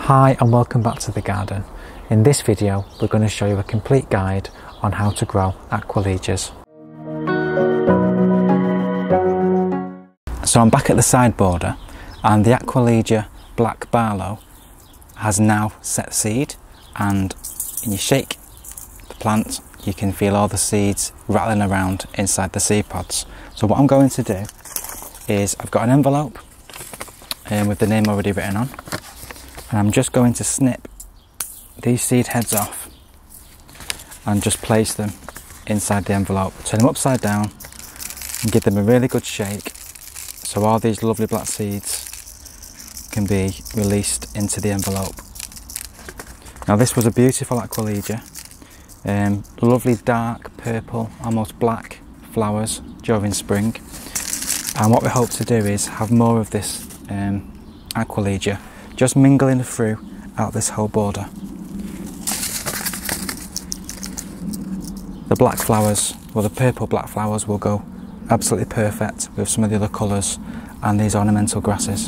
Hi and welcome back to the garden. In this video we're going to show you a complete guide on how to grow Aquilegias. So I'm back at the side border and the Aquilegia Black Barlow has now set seed, and when you shake the plant you can feel all the seeds rattling around inside the seed pods. So what I'm going to do is I've got an envelope with the name already written on, and I'm just going to snip these seed heads off and just place them inside the envelope. Turn them upside down and give them a really good shake so all these lovely black seeds can be released into the envelope. Now this was a beautiful Aquilegia, lovely dark purple, almost black flowers during spring, and what we hope to do is have more of this Aquilegia just mingling through out this whole border. The black flowers, well the purple black flowers will go absolutely perfect with some of the other colours and these ornamental grasses.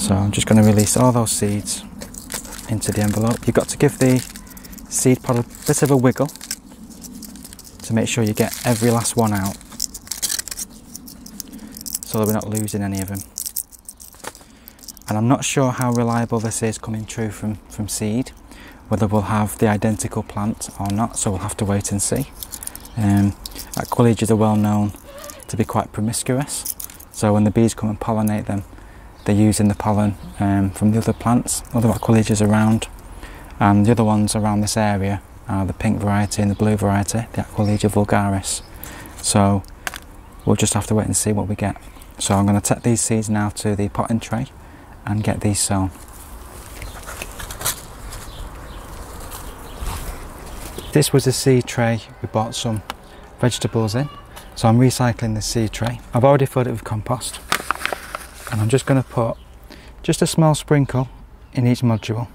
So I'm just going to release all those seeds into the envelope. You've got to give the seed pod a bit of a wiggle to make sure you get every last one out, so that we're not losing any of them. And I'm not sure how reliable this is coming true from seed, whether we'll have the identical plant or not, so we'll have to wait and see. Aquilegias are well known to be quite promiscuous, so when the bees come and pollinate them, they're using the pollen from the other plants, other Aquilegias around, and the other ones around this area are the pink variety and the blue variety, the Aquilegia vulgaris. So we'll just have to wait and see what we get. So I'm going to take these seeds now to the potting tray and get these sown. This was a seed tray we bought some vegetables in, so I'm recycling the seed tray. I've already filled it with compost, and I'm just going to put just a small sprinkle in each module,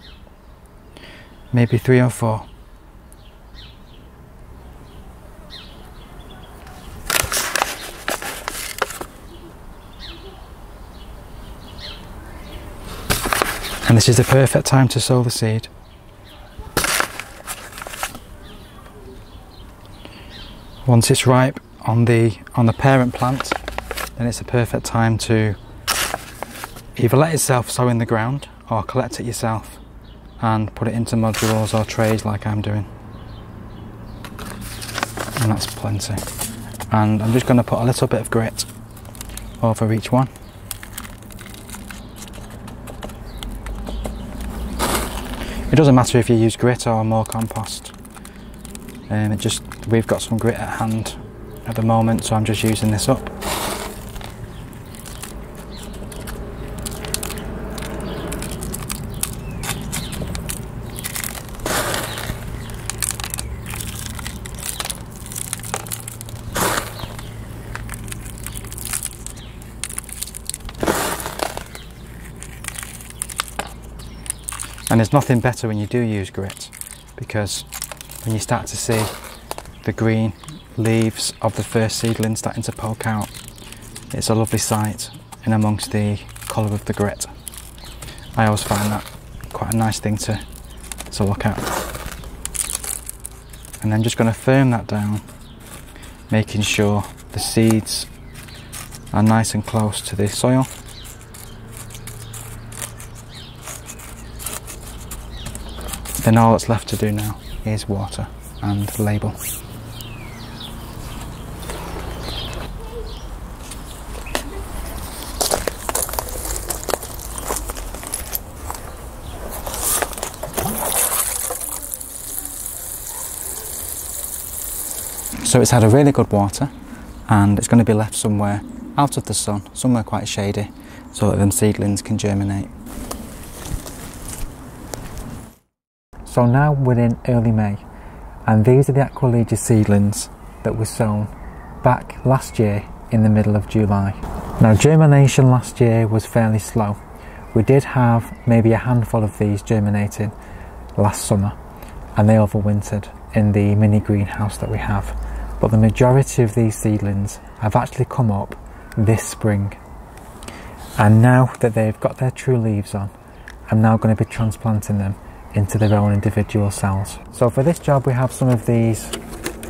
maybe 3 or 4. And this is the perfect time to sow the seed. Once it's ripe on the parent plant, then it's a perfect time to either let itself sow in the ground or collect it yourself and put it into modules or trays like I'm doing. And that's plenty. And I'm just going to put a little bit of grit over each one. It doesn't matter if you use grit or more compost. We've got some grit at hand at the moment, so I'm just using this up. And there's nothing better when you do use grit, because when you start to see the green leaves of the first seedling starting to poke out, it's a lovely sight in amongst the colour of the grit. I always find that quite a nice thing to look at. And then just going to firm that down, making sure the seeds are nice and close to the soil. Then all that's left to do now is water and label. So it's had a really good water, and it's going to be left somewhere out of the sun, somewhere quite shady, so that them seedlings can germinate. So now we're in early May, and these are the Aquilegia seedlings that were sown back last year in the middle of July. Now germination last year was fairly slow. We did have maybe a handful of these germinating last summer, and they overwintered in the mini greenhouse that we have. But the majority of these seedlings have actually come up this spring. And now that they've got their true leaves on, I'm now going to be transplanting them into their own individual cells. So for this job we have some of these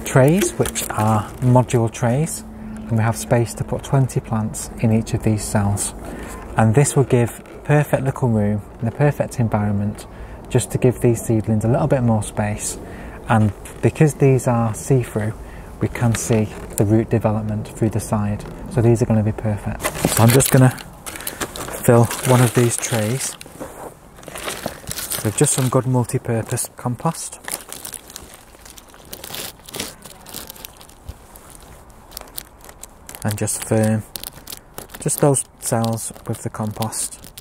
trays, which are module trays, and we have space to put 20 plants in each of these cells. And this will give perfect little room and a perfect environment just to give these seedlings a little bit more space. And because these are see-through, we can see the root development through the side. So these are going to be perfect. So I'm just going to fill one of these trays with just some good multi-purpose compost. And just firm just those cells with the compost,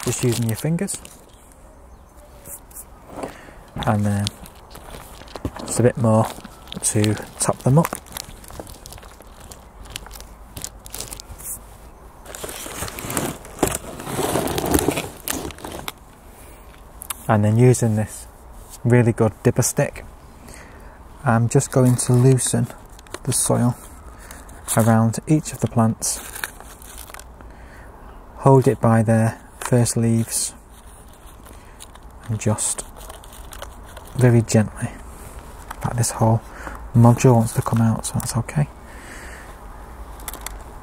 just using your fingers, and then just a bit more to top them up. And then using this really good dipper stick, I'm just going to loosen the soil around each of the plants, hold it by their first leaves, and just very gently, like this whole module wants to come out, so that's okay.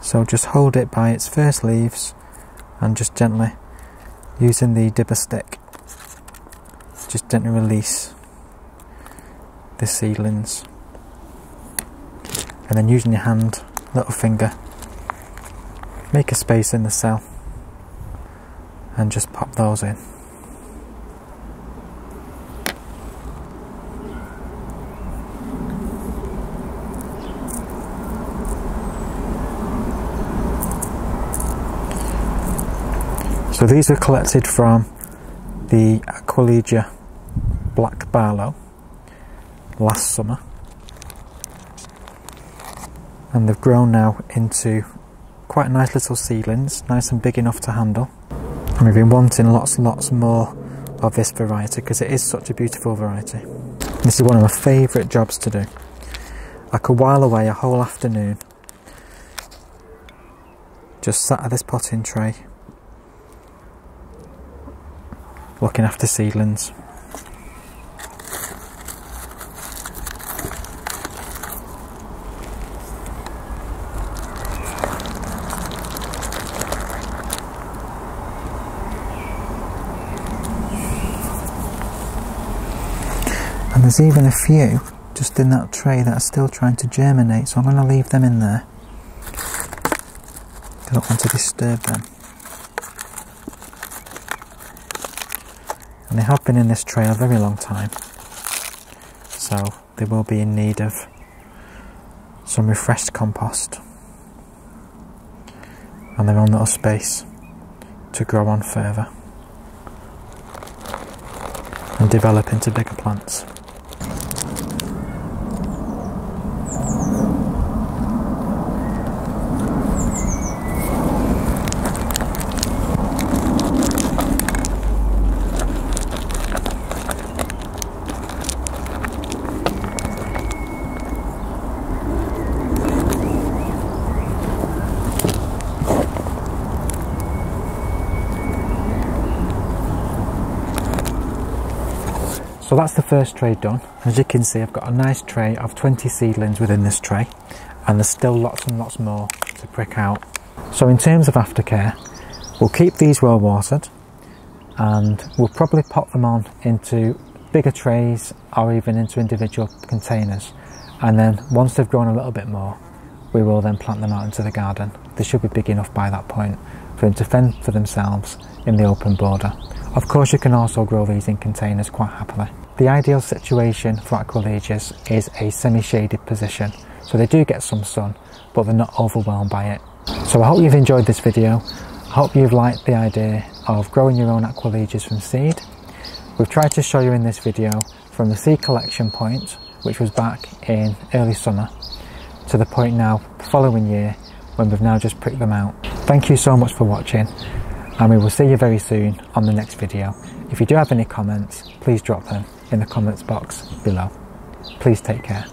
So just hold it by its first leaves and just gently, using the dipper stick, just gently release the seedlings, and then using your hand, little finger, make a space in the cell and just pop those in. So these were collected from the Aquilegia Black Barlow last summer, and they've grown now into quite nice little seedlings, nice and big enough to handle. And we've been wanting lots more of this variety because it is such a beautiful variety. This is one of my favourite jobs to do. I could while away a whole afternoon just sat at this potting tray looking after seedlings. And there's even a few just in that tray that are still trying to germinate, so I'm going to leave them in there. I don't want to disturb them. And they have been in this tray a very long time, so they will be in need of some refreshed compost and their own little space to grow on further and develop into bigger plants. So that's the first tray done. As you can see, I've got a nice tray of 20 seedlings within this tray, and there's still lots and lots more to prick out. So in terms of aftercare, we'll keep these well watered, and we'll probably pop them on into bigger trays or even into individual containers. And then once they've grown a little bit more, we will then plant them out into the garden. They should be big enough by that point for them to fend for themselves in the open border. Of course, you can also grow these in containers quite happily. The ideal situation for Aquilegias is a semi-shaded position, so they do get some sun, but they're not overwhelmed by it. So I hope you've enjoyed this video. I hope you've liked the idea of growing your own Aquilegias from seed. We've tried to show you in this video from the seed collection point, which was back in early summer, to the point now, the following year, when we've now just pricked them out. Thank you so much for watching, and we will see you very soon on the next video. If you do have any comments, please drop them in the comments box below. Please take care.